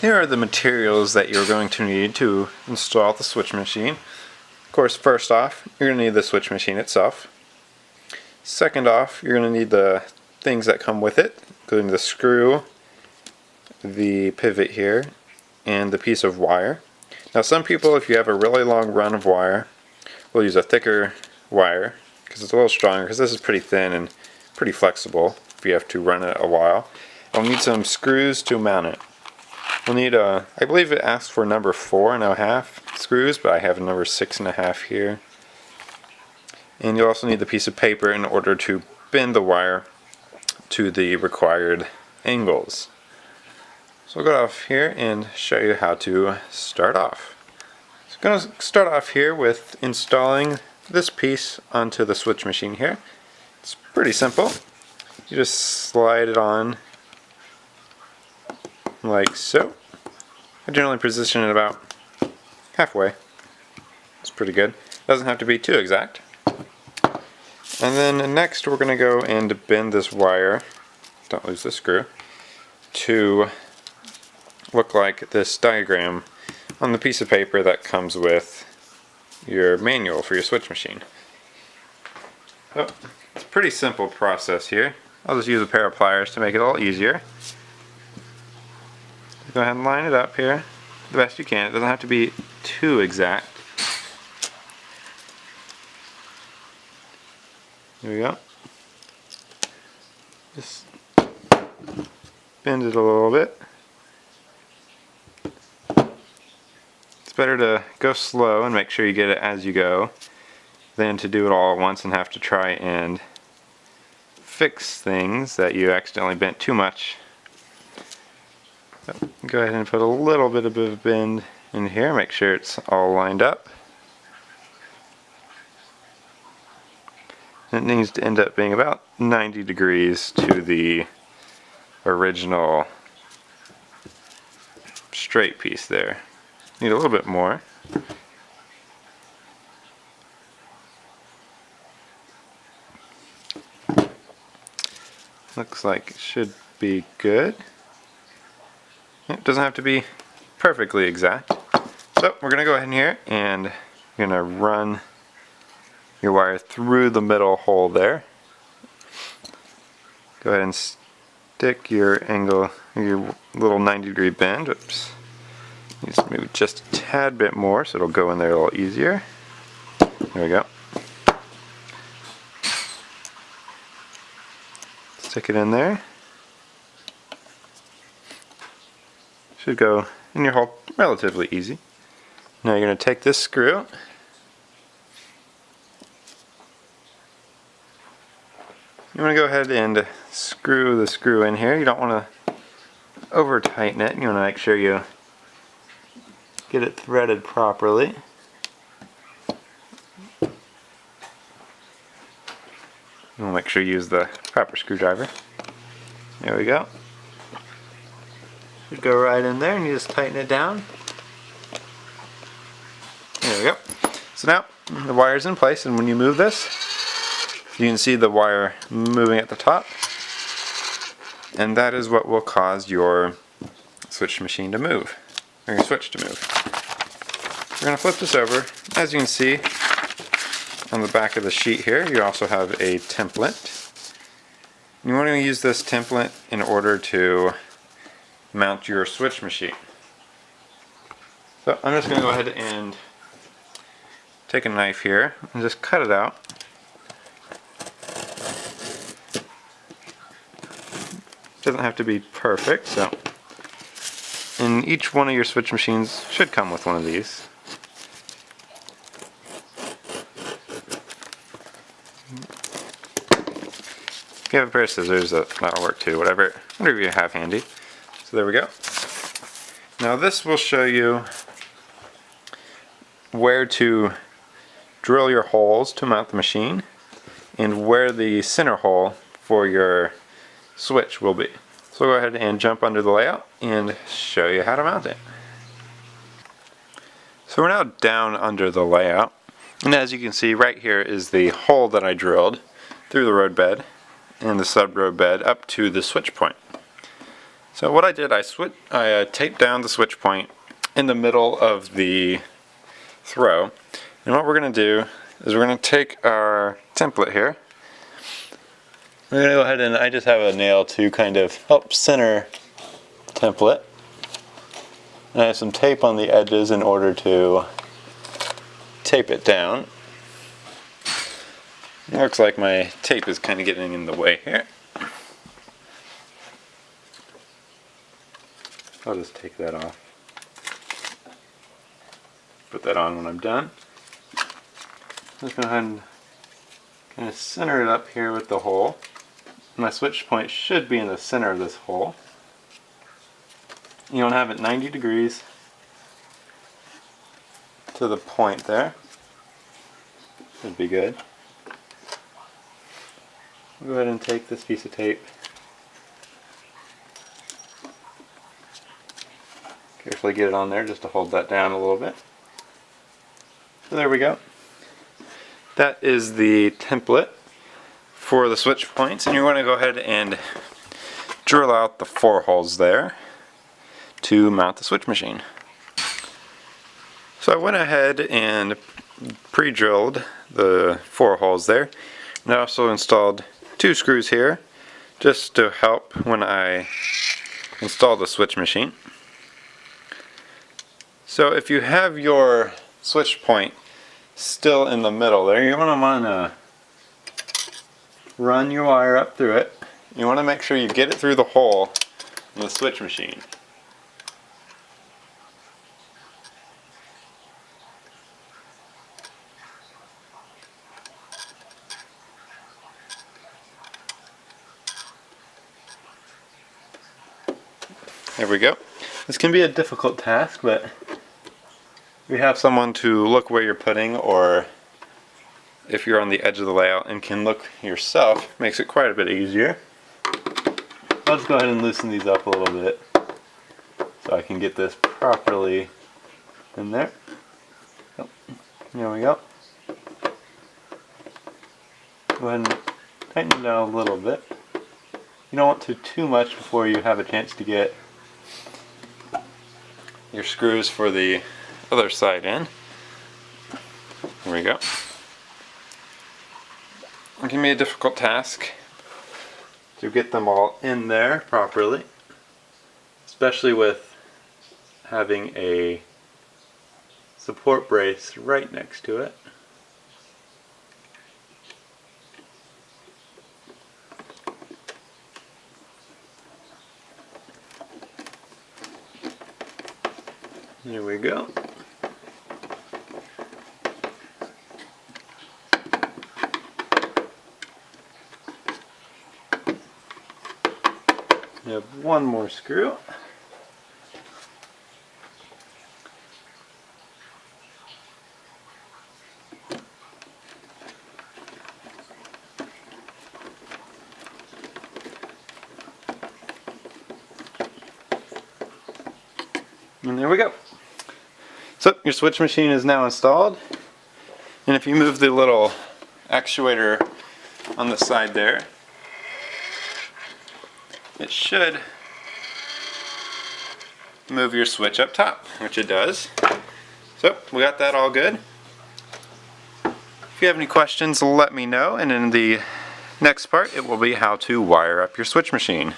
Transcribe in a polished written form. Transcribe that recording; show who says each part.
Speaker 1: here are the materials that you're going to need to install the switch machine. Of course, first off, you're going to need the switch machine itself. Second off, you're going to need the things that come with it, including the screw, the pivot here, and the piece of wire. Now some people, if you have a really long run of wire, will use a thicker wire because it's a little stronger, because this is pretty thin and pretty flexible if you have to run it a while. We'll need some screws to mount it. We'll need I believe it asks for number 4.5 screws, but I have number 6.5 here. And you'll also need the piece of paper in order to bend the wire to the required angles. So I'll go off here and show you how to start off. So I'm going to start off here with installing this piece onto the switch machine here. It's pretty simple. You just slide it on like so. I generally position it about halfway. It's pretty good. Doesn't have to be too exact. And then next we're going to go and bend this wire, don't lose the screw, to look like this diagram on the piece of paper that comes with your manual for your switch machine. So, it's a pretty simple process here. I'll just use a pair of pliers to make it a little easier. Go ahead and line it up here the best you can. It doesn't have to be too exact. There we go. Just bend it a little bit. It's better to go slow and make sure you get it as you go than to do it all at once and have to try and fix things that you accidentally bent too much. So, go ahead and put a little bit of a bend in here, make sure it's all lined up. It needs to end up being about 90 degrees to the original straight piece there. Need a little bit more. Looks like it should be good. It doesn't have to be perfectly exact. So we're going to go ahead in here and you're going to run your wire through the middle hole there. Go ahead and stick your angle, your little 90-degree bend. Oops. Just maybe just a tad bit more so it'll go in there a little easier. There we go. Stick it in there. Should go in your hole relatively easy. Now you're going to take this screw. You want to go ahead and screw the screw in here. You don't want to over tighten it. You want to make sure you get it threaded properly. You want to make sure you use the proper screwdriver. There we go. Should go right in there and you just tighten it down. There we go. So now the wire's in place, and when you move this, you can see the wire moving at the top, and that is what will cause your switch machine to move, or your switch to move. We're going to flip this over. As you can see on the back of the sheet here, you also have a template. You want to use this template in order to mount your switch machine. So I'm just going to go ahead and take a knife here and just cut it out. Doesn't have to be perfect, so. And each one of your switch machines should come with one of these. If you have a pair of scissors, that'll work too, whatever you have handy. So there we go. Now this will show you where to drill your holes to mount the machine and where the center hole for your switch will be. So go ahead and jump under the layout and show you how to mount it. So we're now down under the layout, and as you can see right here is the hole that I drilled through the road bed and the sub road bed up to the switch point. So what I did, I taped down the switch point in the middle of the throw. And what we're going to do is we're going to take our template here. We're going to go ahead and I just have a nail to kind of help center the template. And I have some tape on the edges in order to tape it down. It looks like my tape is kind of getting in the way here. I'll just take that off. Put that on when I'm done. Just go ahead and kind of center it up here with the hole. My switch point should be in the center of this hole. You want to have it 90 degrees to the point there. Should be good. I'll go ahead and take this piece of tape. Carefully get it on there just to hold that down a little bit. So there we go. That is the template for the switch points, and you're going to go ahead and drill out the 4 holes there to mount the switch machine. So I went ahead and pre-drilled the 4 holes there, and I also installed 2 screws here just to help when I install the switch machine. So if you have your switch point still in the middle there, you're going to want to run your wire up through it. You want to make sure you get it through the hole in the switch machine. There we go. This can be a difficult task, but if you have someone to look where you're putting, or if you're on the edge of the layout and can look yourself, it makes it quite a bit easier. I'll just go ahead and loosen these up a little bit so I can get this properly in there. Oh, there we go. Go ahead and tighten it down a little bit. You don't want to too much before you have a chance to get your screws for the other side in. There we go. It can be a difficult task to get them all in there properly, especially with having a support brace right next to it. There we go. We have one more screw. And there we go. So your switch machine is now installed, and if you move the little actuator on the side there, it should move your switch up top, which it does. So we got that all good. If you have any questions, let me know, and in the next part it will be how to wire up your switch machine.